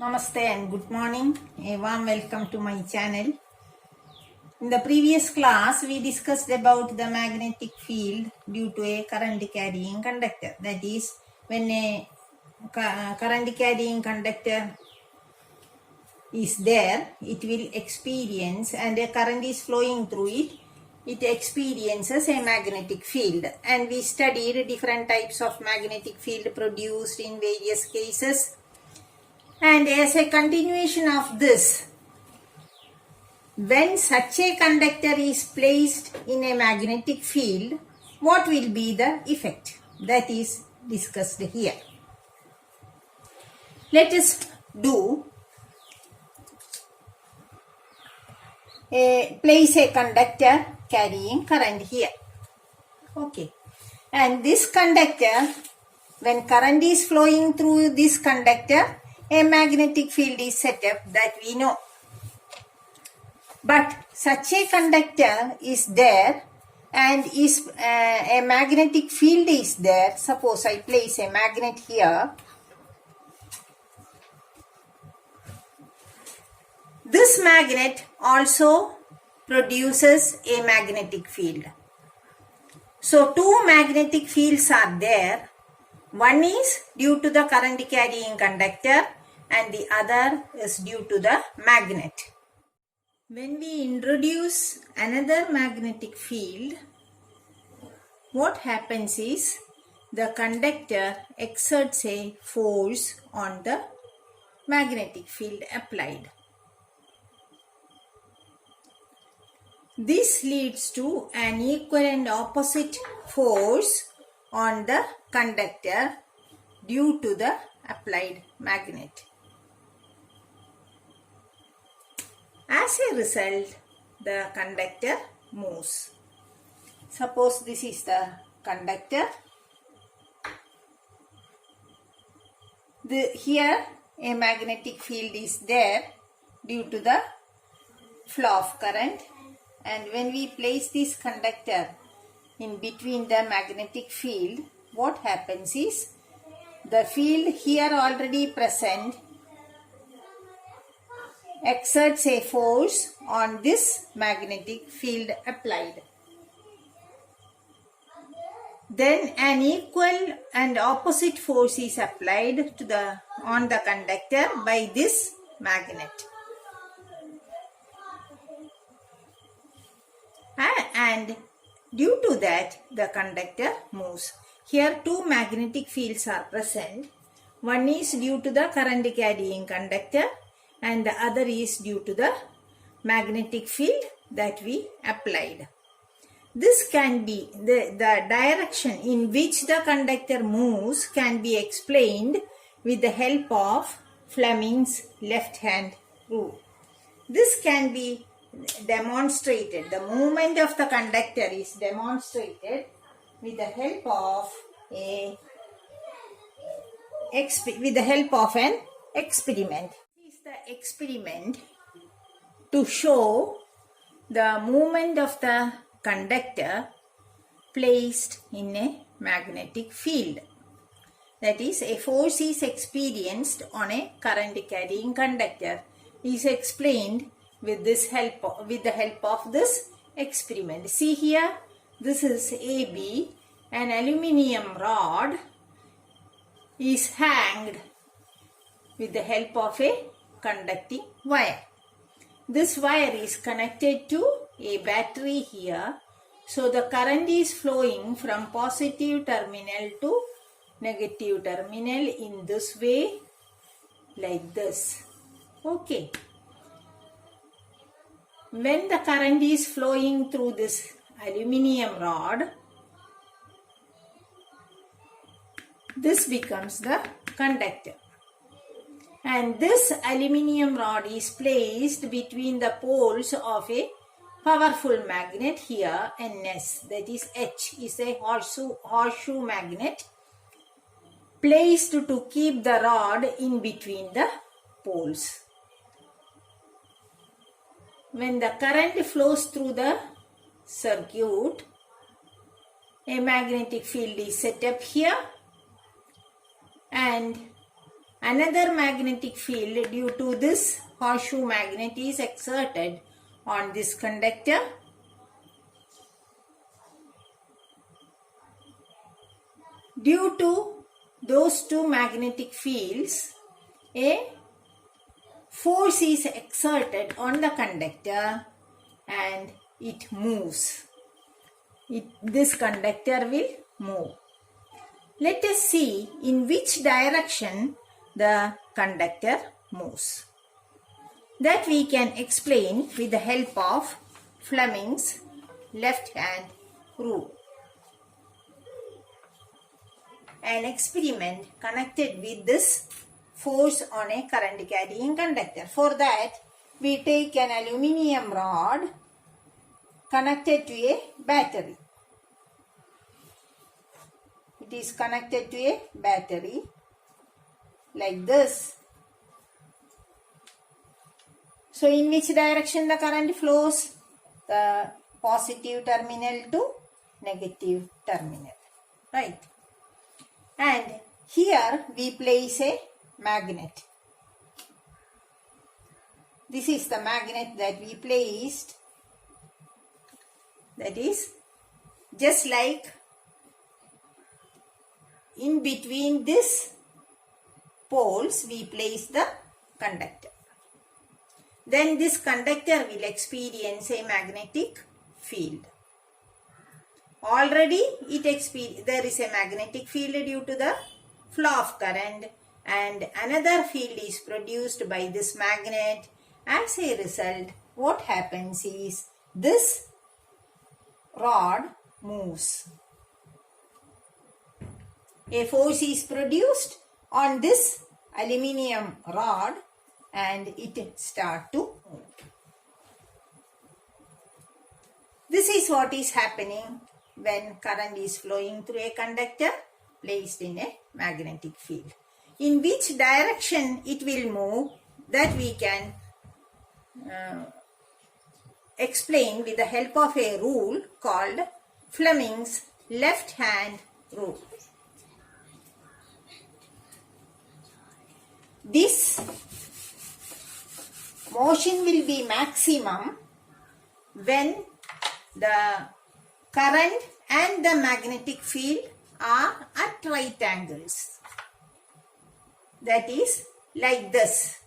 Namaste and good morning. A warm welcome to my channel. In the previous class, we discussed about the magnetic field due to a current carrying conductor. That is, when a current carrying conductor is there, it will experience, and a current is flowing through it, it experiences a magnetic field. And we studied different types of magnetic field produced in various cases. And as a continuation of this, when such a conductor is placed in a magnetic field, what will be the effect? That is discussed here. Let us place a conductor carrying current here. Okay. And this conductor, when current is flowing through this conductor, a magnetic field is set up, that we know. But such a conductor is there and a magnetic field is there. Suppose I place a magnet here. This magnet also produces a magnetic field. So two magnetic fields are there. One is due to the current carrying conductor and the other is due to the magnet. When we introduce another magnetic field, what happens is the conductor exerts a force on the magnetic field applied. This leads to an equal and opposite force on the conductor due to the applied magnet. As a result, the conductor moves. Suppose this is the conductor. Here a magnetic field is there due to the flow of current, and when we place this conductor in between the magnetic field, what happens is the field here already present exerts a force on this magnetic field applied. Then an equal and opposite force is applied on the conductor by this magnet. And due to that, the conductor moves. Here two magnetic fields are present. One is due to the current carrying conductor and the other is due to the magnetic field that we applied. This can be, the direction in which the conductor moves can be explained with the help of Fleming's left hand rule. This can be demonstrated. The movement of the conductor is demonstrated with the help of an experiment. This is the experiment to show the movement of the conductor placed in a magnetic field. That is, a force is experienced on a current carrying conductor. Is explained with the help of this experiment. See here, this is AB. An aluminium rod is hanged with the help of a conducting wire. This wire is connected to a battery here. So the current is flowing from positive terminal to negative terminal in this way, like this. Okay. When the current is flowing through this aluminium rod, this becomes the conductor. And this aluminium rod is placed between the poles of a powerful magnet here, Ns, that is H is a horseshoe magnet placed to keep the rod in between the poles. When the current flows through the circuit, a magnetic field is set up here, and Another magnetic field due to this horseshoe magnet is exerted on this conductor. Due to those two magnetic fields, a force is exerted on the conductor and it moves. This conductor will move. Let us see in which direction the conductor moves. That we can explain with the help of Fleming's left hand rule. An experiment connected with this force on a current carrying conductor. For that, we take an aluminium rod connected to a battery. It is connected to a battery like this. So in which direction the current flows? The positive terminal to negative terminal, right? And here we place a magnet. This is the magnet that we placed. That is just like in between this poles we place the conductor. Then this conductor will experience a magnetic field. Already there is a magnetic field due to the flow of current, and another field is produced by this magnet. As a result, what happens is this rod moves. A force is produced on this aluminium rod and it starts to move. This is what is happening when current is flowing through a conductor placed in a magnetic field. In which direction it will move, that we can explain with the help of a rule called Fleming's left hand rule. This motion will be maximum when the current and the magnetic field are at right angles. That is like this.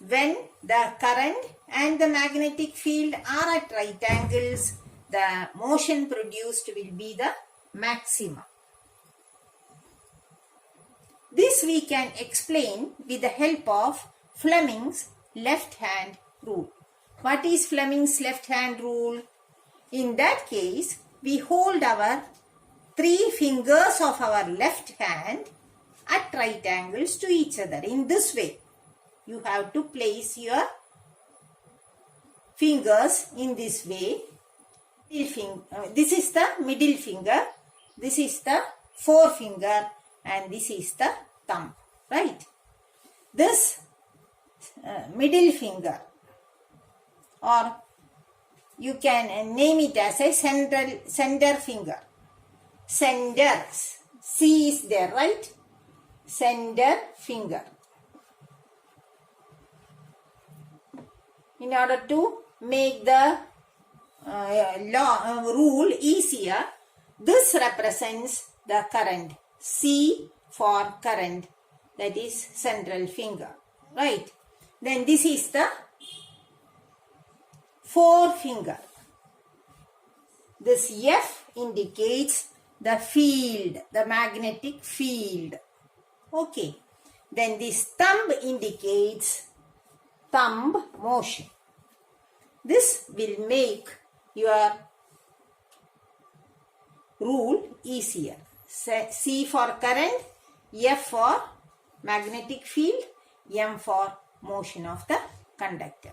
When the current and the magnetic field are at right angles, the motion produced will be the maximum. This we can explain with the help of Fleming's left hand rule. What is Fleming's left hand rule? In that case, we hold our 3 fingers of our left hand at right angles to each other. In this way, you have to place your fingers in this way. This is the middle finger, this is the forefinger, and this is the thumb, right? This middle finger, or you can name it as a center finger. Center, C is there, right? Center finger. In order to make the rule easier, this represents the current. C for current, that is central finger, right? Then this is the forefinger. This F indicates the field, the magnetic field. Okay. Then this thumb indicates thumb motion. This will make your rule easier. C for current, F for magnetic field, M for motion of the conductor.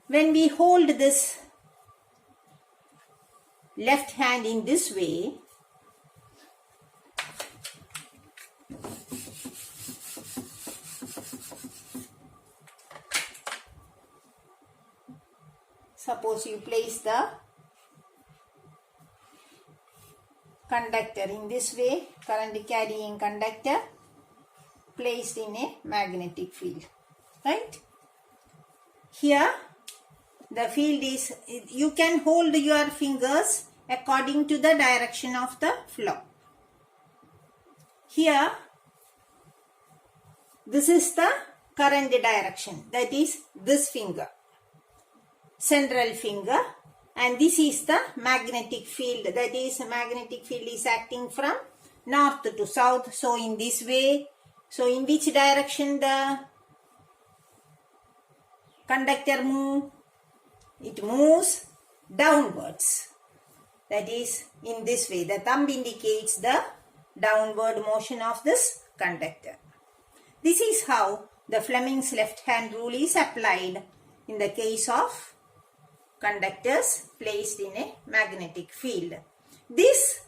When we hold this left hand in this way, suppose you place the conductor. In this way, current carrying conductor placed in a magnetic field. Right? Here, the field is, you can hold your fingers according to the direction of the flow. Here, this is the current direction, that is this finger, central finger, and this is the magnetic field, that is magnetic field is acting from north to south. So in this way, so in which direction the conductor move? It moves downwards. That is in this way. The thumb indicates the downward motion of this conductor. This is how the Fleming's left hand rule is applied in the case of conductors placed in a magnetic field. This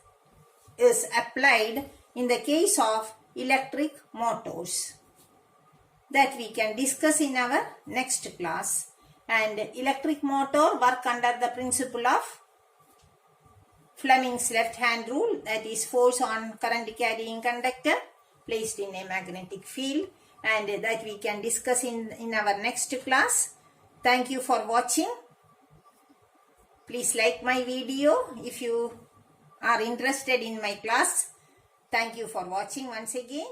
is applied in the case of electric motors that we can discuss in our next class. And electric motor work under the principle of Fleming's left hand rule, that is force on current carrying conductor placed in a magnetic field, and that we can discuss in our next class. Thank you for watching. Please like my video if you are interested in my class. Thank you for watching once again.